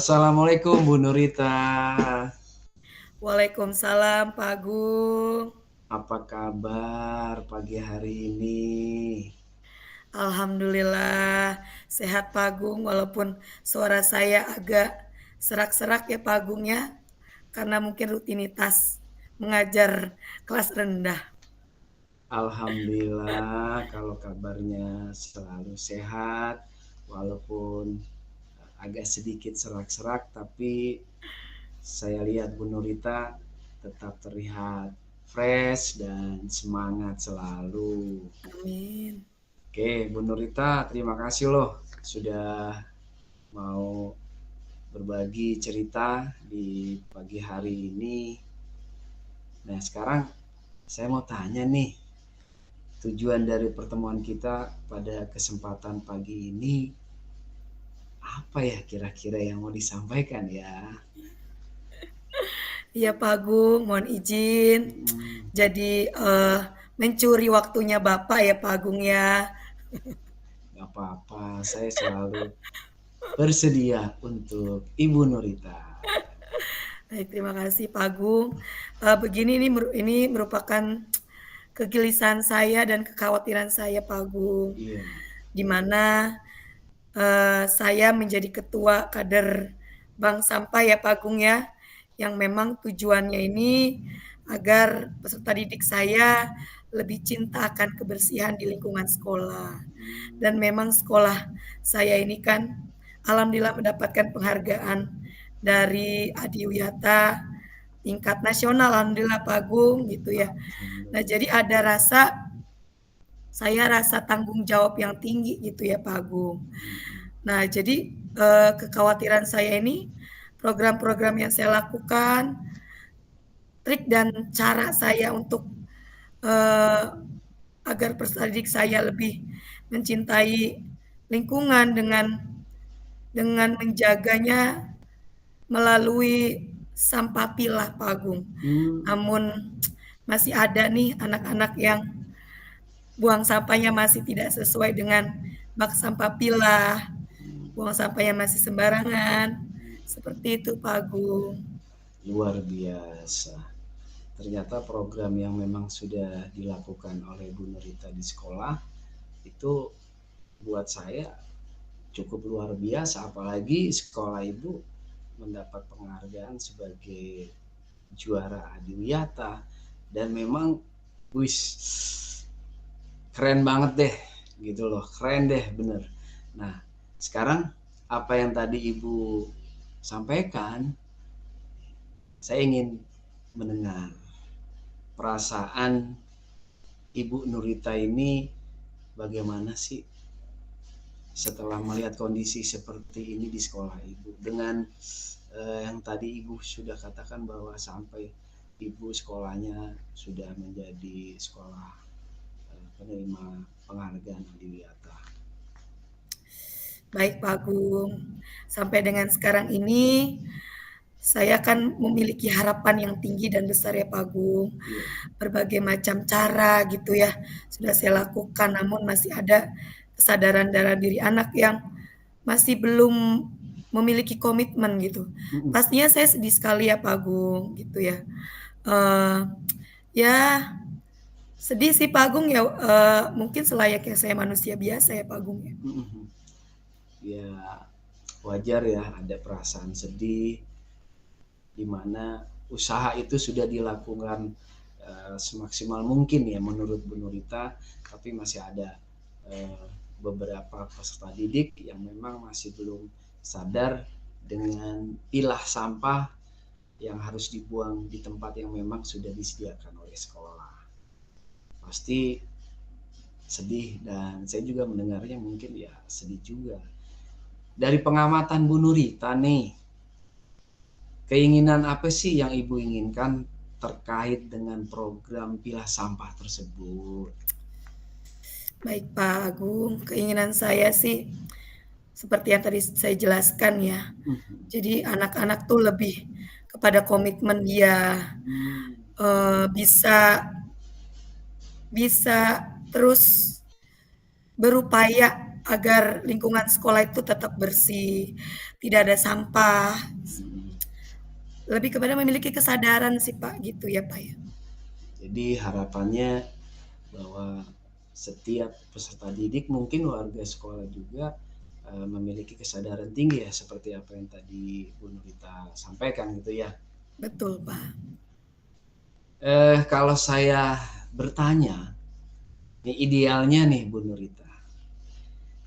Assalamualaikum Bu Nurita. Waalaikumsalam Pak Agung. Apa kabar pagi hari ini? Alhamdulillah sehat Pak Agung walaupun suara saya agak serak-serak ya Pak Agung ya. Karena mungkin rutinitas mengajar kelas rendah. Alhamdulillah kalau kabarnya selalu sehat walaupun agak sedikit serak-serak tapi saya lihat Bu Nurita tetap terlihat fresh dan semangat selalu. Amin. Oke, Bu Nurita, terima kasih loh sudah mau berbagi cerita di pagi hari ini. Nah, sekarang saya mau tanya nih, tujuan dari pertemuan kita pada kesempatan pagi ini apa ya kira-kira yang mau disampaikan ya? Iya Pak Agung, mohon izin. Jadi mencuri waktunya Bapak ya Pak Agung ya. Gak apa-apa, saya selalu bersedia untuk Ibu Nurita. Baik, terima kasih Pak Agung. Begini ini merupakan kegelisahan saya dan kekhawatiran saya Pak Agung, Iya. di mana saya menjadi ketua kader Bank Sampah ya Pak Agung ya, yang memang tujuannya ini agar peserta didik saya lebih cinta akan kebersihan di lingkungan sekolah. Dan memang sekolah saya ini kan alhamdulillah mendapatkan penghargaan dari Adiwiyata tingkat nasional alhamdulillah Pak Agung gitu ya. Nah, jadi ada rasa tanggung jawab yang tinggi gitu ya Pak Agung. Nah, jadi kekhawatiran saya ini program-program yang saya lakukan, trik dan cara saya untuk eh, agar peserta didik saya lebih mencintai lingkungan dengan menjaganya melalui sampah pilah Pak Agung. Namun masih ada nih anak-anak yang buang sampahnya masih tidak sesuai dengan bak sampah pilah, buang sampahnya masih sembarangan. Seperti itu Pak Agung. Luar biasa. Ternyata program yang memang sudah dilakukan oleh Bu Nurita di sekolah itu buat saya cukup luar biasa, apalagi sekolah ibu mendapat penghargaan sebagai juara Adiwiyata dan memang wis keren banget deh gitu loh, keren deh bener. Nah, sekarang apa yang tadi ibu sampaikan, saya ingin mendengar perasaan Ibu Nurita ini bagaimana sih setelah melihat kondisi seperti ini di sekolah ibu dengan yang tadi ibu sudah katakan bahwa sampai ibu sekolahnya sudah menjadi sekolah penerima penghargaan Adiwiyata. Baik Pak Agung, sampai dengan sekarang ini saya kan memiliki harapan yang tinggi dan besar ya Pak Agung. Iya. Berbagai macam cara gitu ya sudah saya lakukan, namun masih ada kesadaran dalam diri anak yang masih belum memiliki komitmen gitu. Pastinya saya sedih sekali ya Pak Agung gitu ya. Ya sedih sih Pak Agung ya, mungkin selayaknya saya manusia biasa ya Pak Agung ya. Ya wajar ya ada perasaan sedih di mana usaha itu sudah dilakukan semaksimal mungkin ya menurut Bu Nurita, tapi masih ada beberapa peserta didik yang memang masih belum sadar dengan pilah sampah yang harus dibuang di tempat yang memang sudah disediakan oleh sekolah. Pasti sedih dan saya juga mendengarnya mungkin ya sedih juga. Dari pengamatan Bu Nurita nih, keinginan apa sih yang Ibu inginkan terkait dengan program pilah sampah tersebut? Baik Pak Agung, keinginan saya sih seperti yang tadi saya jelaskan ya. Jadi anak-anak tuh lebih kepada komitmen dia bisa bisa terus berupaya agar lingkungan sekolah itu tetap bersih, tidak ada sampah. Lebih kepada memiliki kesadaran sih Pak, gitu ya Pak ya. Jadi harapannya bahwa setiap peserta didik, mungkin warga sekolah juga memiliki kesadaran tinggi ya, seperti apa yang tadi Bu Nurita sampaikan gitu ya. Betul Pak. Kalau saya bertanya, nih idealnya nih Bu Nurita,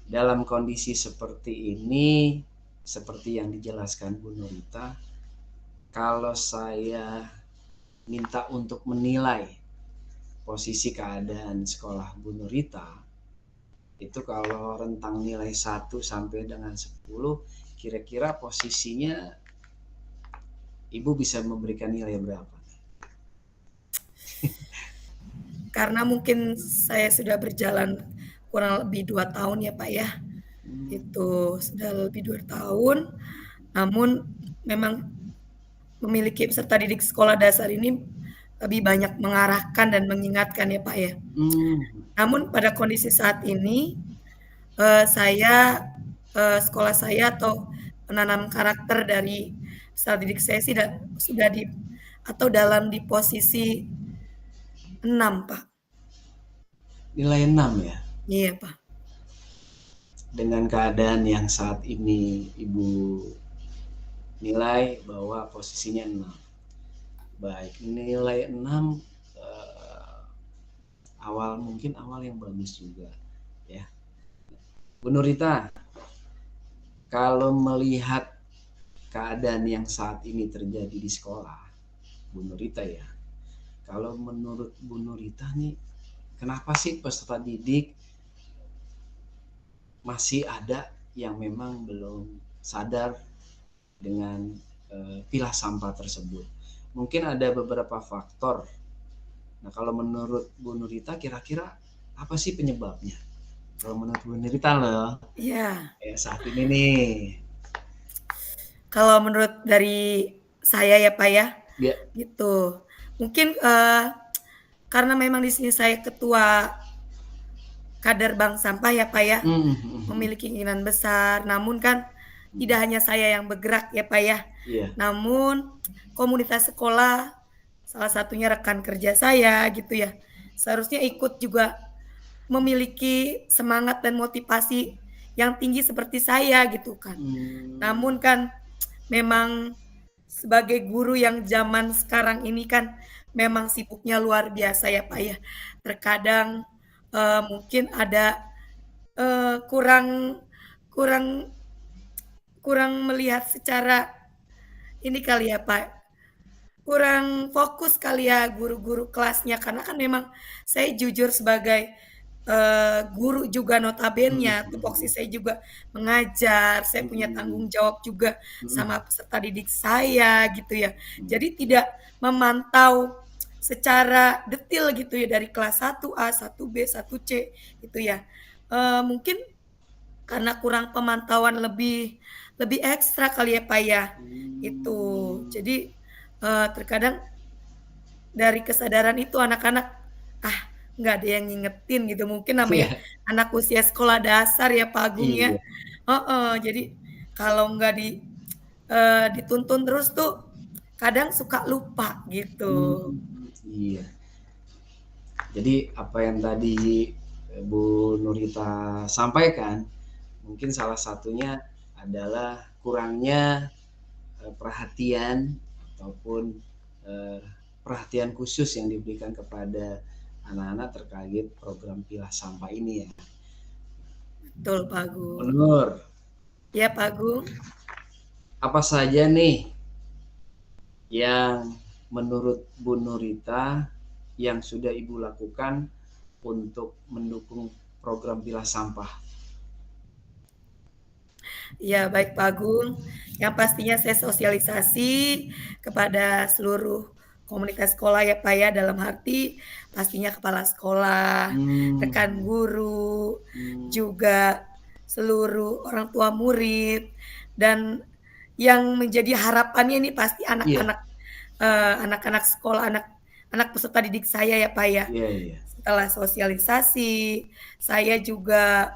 dalam kondisi seperti ini, seperti yang dijelaskan Bu Nurita, kalau saya minta untuk menilai posisi keadaan sekolah Bu Nurita, itu kalau rentang nilai 1 sampai dengan 10, kira-kira posisinya Ibu bisa memberikan nilai berapa? Karena mungkin saya sudah berjalan kurang lebih 2 tahun ya Pak ya. Itu sudah lebih 2 tahun, namun memang memiliki peserta didik sekolah dasar ini lebih banyak mengarahkan dan mengingatkan ya Pak ya. Namun pada kondisi saat ini, sekolah saya atau penanam karakter dari peserta didik saya sudah dalam di posisi 6 Pak. Nilai 6 ya? Iya Pak. Dengan keadaan yang saat ini Ibu nilai bahwa posisinya 6. Baik, nilai 6 mungkin awal yang bagus juga ya. Bu Nurita, kalau melihat keadaan yang saat ini terjadi di sekolah, Bu Nurita ya, kalau menurut Bu Nurita nih, kenapa sih peserta didik masih ada yang memang belum sadar dengan pilah sampah tersebut? Mungkin ada beberapa faktor. Nah, kalau menurut Bu Nurita, kira-kira apa sih penyebabnya? Kalau menurut Bu Nurita loh, Iya. ya saat ini nih. Kalau menurut dari saya ya Pak ya, Ya. gitu. Mungkin karena memang di sini saya ketua kader bank sampah ya Pak ya, memiliki keinginan besar. Namun kan tidak hanya saya yang bergerak ya Pak ya. Iya. Namun komunitas sekolah, salah satunya rekan kerja saya gitu ya, seharusnya ikut juga memiliki semangat dan motivasi yang tinggi seperti saya gitu kan. Namun kan memang sebagai guru yang zaman sekarang ini kan memang sibuknya luar biasa ya Pak ya. Terkadang mungkin ada kurang melihat secara ini kali ya Pak, kurang fokus kali ya guru-guru kelasnya, karena kan memang saya jujur sebagai guru juga notabene tupoksi saya juga mengajar, saya punya tanggung jawab juga sama peserta didik saya gitu ya. Jadi tidak memantau secara detail gitu ya dari kelas 1A, 1B, 1C gitu ya. Mungkin karena kurang pemantauan lebih ekstra kali ya Pak ya, itu. Jadi terkadang dari kesadaran itu anak-anak, nggak ada yang ngingetin gitu, mungkin namanya anak usia sekolah dasar ya Pak Agung ya. Jadi kalau nggak dituntun terus tuh kadang suka lupa gitu. Iya. Jadi apa yang tadi Bu Nurita sampaikan, mungkin salah satunya adalah kurangnya perhatian ataupun perhatian khusus yang diberikan kepada anak-anak terkait program pilah sampah ini ya. Betul Pak Agung. Nur. Ya Pak Agung. Apa saja nih yang menurut Bu Nurita yang sudah Ibu lakukan untuk mendukung program pilah sampah? Ya baik Pak Agung, yang pastinya saya sosialisasi kepada seluruh komunitas sekolah ya Pak ya, dalam arti pastinya kepala sekolah, rekan guru, juga seluruh orang tua murid, dan yang menjadi harapannya ini pasti anak-anak anak-anak sekolah, anak peserta didik saya ya Pak ya. Setelah sosialisasi, saya juga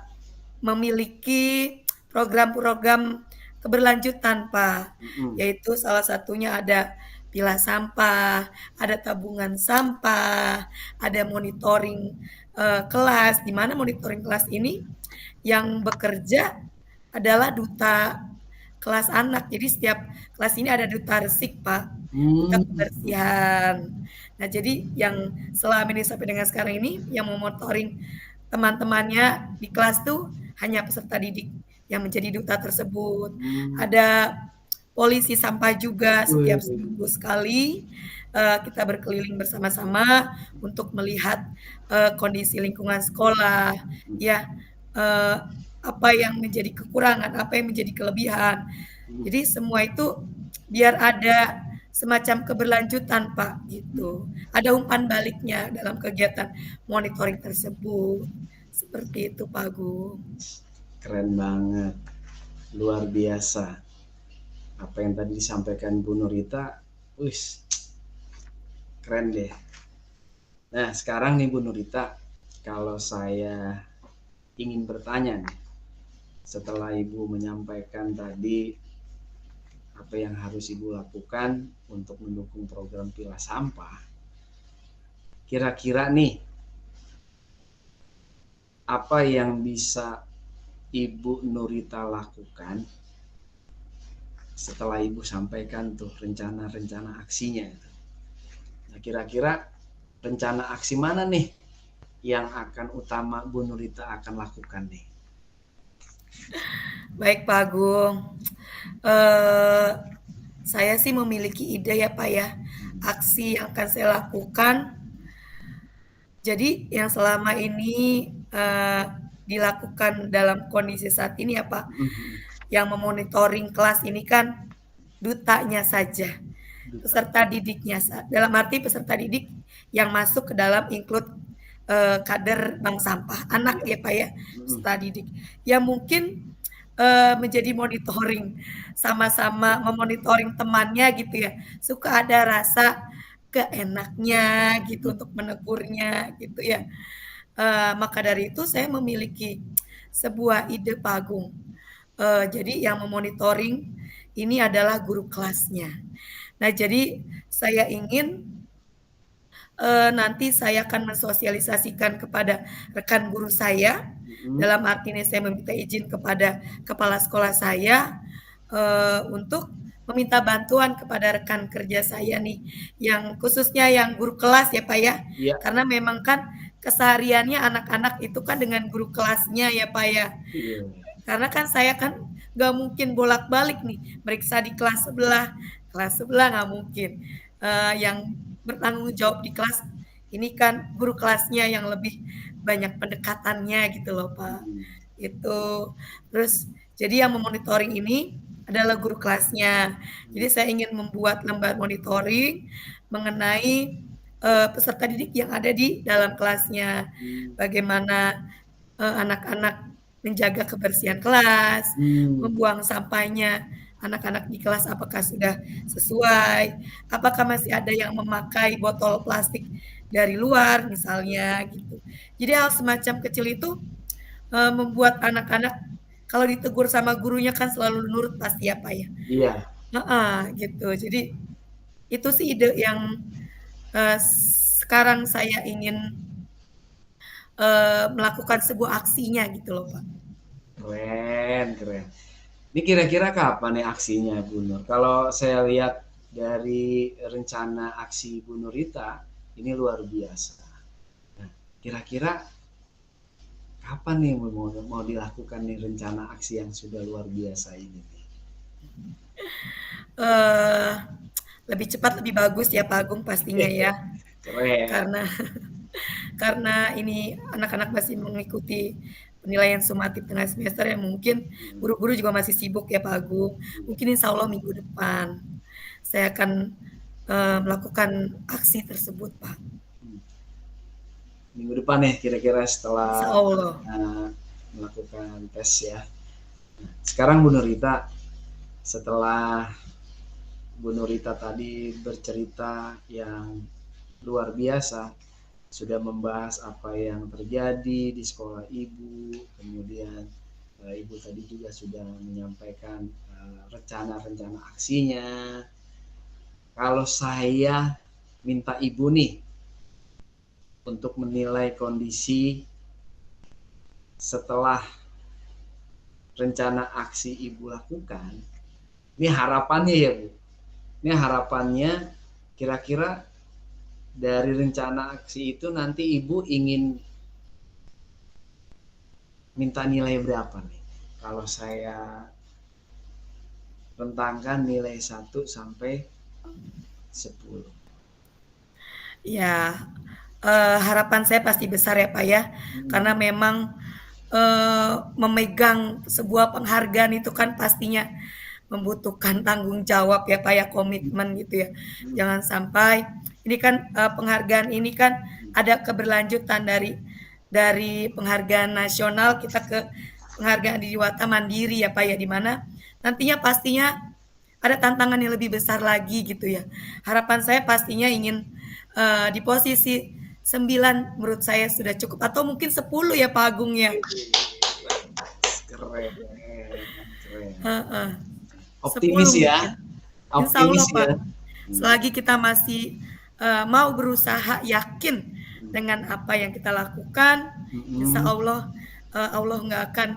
memiliki program-program keberlanjutan, Pak. Mm-mm. Yaitu salah satunya ada pilah sampah, ada tabungan sampah, ada monitoring kelas, di mana monitoring kelas ini yang bekerja adalah duta kelas anak. Jadi setiap kelas ini ada duta resik, Pak, duta Hmm. kebersihan. Nah, jadi yang selama ini sampai dengan sekarang ini yang memonitoring teman-temannya di kelas tuh hanya peserta didik yang menjadi duta tersebut. Hmm. Ada polisi sampah juga setiap Wih. seminggu sekali kita berkeliling bersama-sama untuk melihat kondisi lingkungan sekolah, ya apa yang menjadi kekurangan, apa yang menjadi kelebihan. Jadi semua itu biar ada semacam keberlanjutan, Pak, gitu. Ada umpan baliknya dalam kegiatan monitoring tersebut. Seperti itu, Pak Agung. Keren banget, luar biasa. Apa yang tadi disampaikan Bu Nurita, keren deh. Nah, sekarang nih Bu Nurita, kalau saya ingin bertanya nih, setelah Ibu menyampaikan tadi apa yang harus Ibu lakukan untuk mendukung program pilah sampah, kira-kira nih apa yang bisa Ibu Nurita lakukan setelah Ibu sampaikan tuh rencana-rencana aksinya. Nah, kira-kira rencana aksi mana nih yang akan utama Bu Nurita akan lakukan nih? Baik, Pak Agung. Saya sih memiliki ide ya, Pak ya. Aksi yang akan saya lakukan. Jadi yang selama ini dilakukan dalam kondisi saat ini ya, Pak, yang memonitoring kelas ini kan dutanya saja, peserta didiknya. Dalam arti peserta didik yang masuk ke dalam include kader bank sampah anak ya, Pak ya, peserta didik. Ya mungkin menjadi monitoring, sama-sama memonitoring temannya gitu ya. Suka ada rasa keenaknya gitu untuk menegurnya gitu ya. Maka dari itu saya memiliki sebuah ide, Pak Agung. Jadi yang memonitoring ini adalah guru kelasnya. Nah, jadi saya ingin nanti saya akan mensosialisasikan kepada rekan guru saya, dalam arti ini saya meminta izin kepada kepala sekolah saya untuk meminta bantuan kepada rekan kerja saya nih, yang khususnya yang guru kelas ya Pak ya, Ya. karena memang kan kesehariannya anak-anak itu kan dengan guru kelasnya ya Pak ya. Iya. Karena kan saya kan nggak mungkin bolak-balik nih, meriksa di kelas sebelah nggak mungkin. Yang bertanggung jawab di kelas ini kan guru kelasnya yang lebih banyak pendekatannya gitu loh Pak. Itu terus jadi yang memonitoring ini adalah guru kelasnya. Jadi saya ingin membuat lembar monitoring mengenai peserta didik yang ada di dalam kelasnya. Bagaimana anak-anak menjaga kebersihan kelas, membuang sampahnya anak-anak di kelas apakah sudah sesuai, apakah masih ada yang memakai botol plastik dari luar misalnya gitu. Jadi hal semacam kecil itu membuat anak-anak kalau ditegur sama gurunya kan selalu nurut pasti ya Pak ya. Iya. Gitu. Jadi itu sih ide yang sekarang saya ingin melakukan sebuah aksinya gitu loh Pak. Keren. Ini kira-kira kapan nih aksinya Bu Nur? Kalau saya lihat dari rencana aksi Bu Nurita, ini luar biasa. Nah, kira-kira kapan nih mau dilakukan nih rencana aksi yang sudah luar biasa ini? Lebih cepat lebih bagus ya Pak Agung pastinya ya. Keren. Karena ini anak-anak masih mengikuti penilaian sumatif tengah semester yang mungkin guru-guru juga masih sibuk ya Pak Agung. Mungkin insya Allah minggu depan saya akan melakukan aksi tersebut Pak. Minggu depan nih kira-kira setelah melakukan tes ya. Sekarang Bu Nurita, setelah Bu Nurita tadi bercerita yang luar biasa, sudah membahas apa yang terjadi di sekolah Ibu, kemudian Ibu tadi juga sudah menyampaikan rencana-rencana aksinya. Kalau saya minta Ibu nih untuk menilai kondisi setelah rencana aksi Ibu lakukan, ini harapannya ya Bu. Ini harapannya kira-kira dari rencana aksi itu nanti Ibu ingin minta nilai berapa nih? Kalau saya rentangkan nilai 1 sampai 10. Ya, harapan saya pasti besar ya Pak ya, karena memang memegang sebuah penghargaan itu kan pastinya membutuhkan tanggung jawab ya Pak ya, komitmen gitu ya. Jangan sampai ini kan penghargaan ini kan ada keberlanjutan dari penghargaan nasional kita ke penghargaan di Diwata Mandiri ya Pak ya, di mana nantinya pastinya ada tantangan yang lebih besar lagi gitu ya. Harapan saya pastinya ingin di posisi 9 menurut saya sudah cukup, atau mungkin 10 ya Pak Agung ya. Keren. Optimis ya. Insya Allah Pak. Selagi kita masih mau berusaha, yakin dengan apa yang kita lakukan, insya Allah Allah nggak akan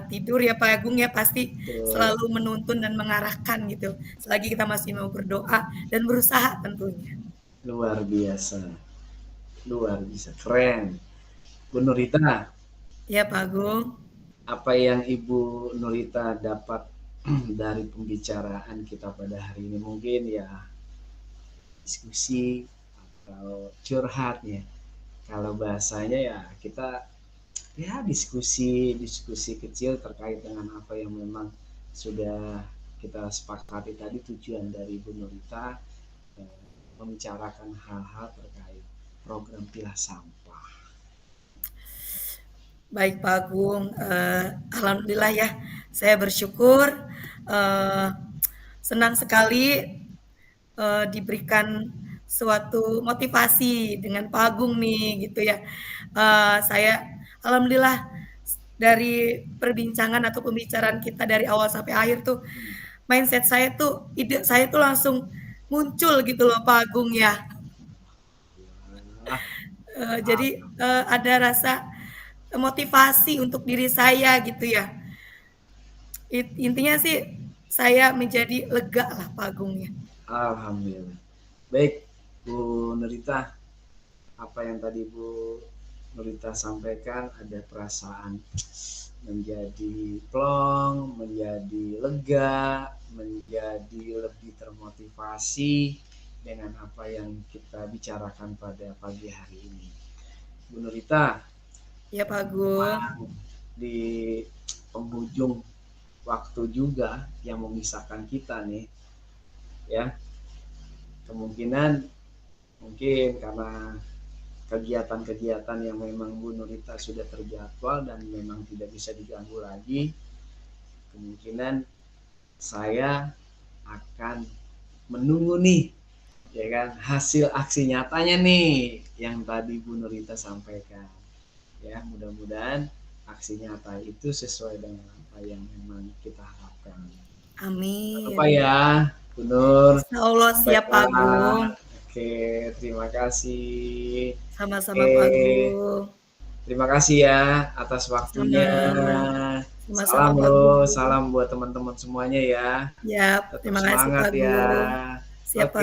tidur ya Pak Agung ya, pasti selalu menuntun dan mengarahkan gitu. Selagi kita masih mau berdoa dan berusaha tentunya. Luar biasa, keren. Bu Nurita. Ya Pak Agung. Apa yang Ibu Nurita dapat dari pembicaraan kita pada hari ini, mungkin ya diskusi atau curhat ya. Kalau bahasanya ya kita ya diskusi kecil terkait dengan apa yang memang sudah kita sepakati tadi. Tujuan dari Ibu Nurita membicarakan hal-hal terkait program pilah sampah. Baik Pak Agung, alhamdulillah ya, saya bersyukur, senang sekali diberikan suatu motivasi dengan Pak Agung nih gitu ya. Saya alhamdulillah dari perbincangan atau pembicaraan kita dari awal sampai akhir tuh mindset saya tuh, ide saya tuh langsung muncul gitu loh Pak Agung ya. Jadi ada rasa motivasi untuk diri saya gitu ya. Intinya sih saya menjadi lega lah Pak Agung ya. Alhamdulillah. Baik Bu Nurita, apa yang tadi Bu Nurita sampaikan, ada perasaan menjadi plong, menjadi lega, menjadi lebih termotivasi dengan apa yang kita bicarakan pada pagi hari ini. Bu Nurita, ya Pak Agung, di penghujung waktu juga yang memisahkan kita nih ya, kemungkinan mungkin karena kegiatan-kegiatan yang memang Bu Nurita sudah terjadwal dan memang tidak bisa diganggu lagi, kemungkinan saya akan menunggu nih ya kan hasil aksi nyatanya nih yang tadi Bu Nurita sampaikan ya. Mudah-mudahan aksi nyata itu sesuai dengan apa yang memang kita harapkan. Amin. Apa ya Bu Nur? Insya Allah siap Pak Agung. Oke, terima kasih. Sama-sama Pak Agung. Terima kasih ya atas waktunya. Sama-sama, salam buat teman-teman semuanya ya. Ya, terima kasih Pak Agung. Ya. Siap Pak.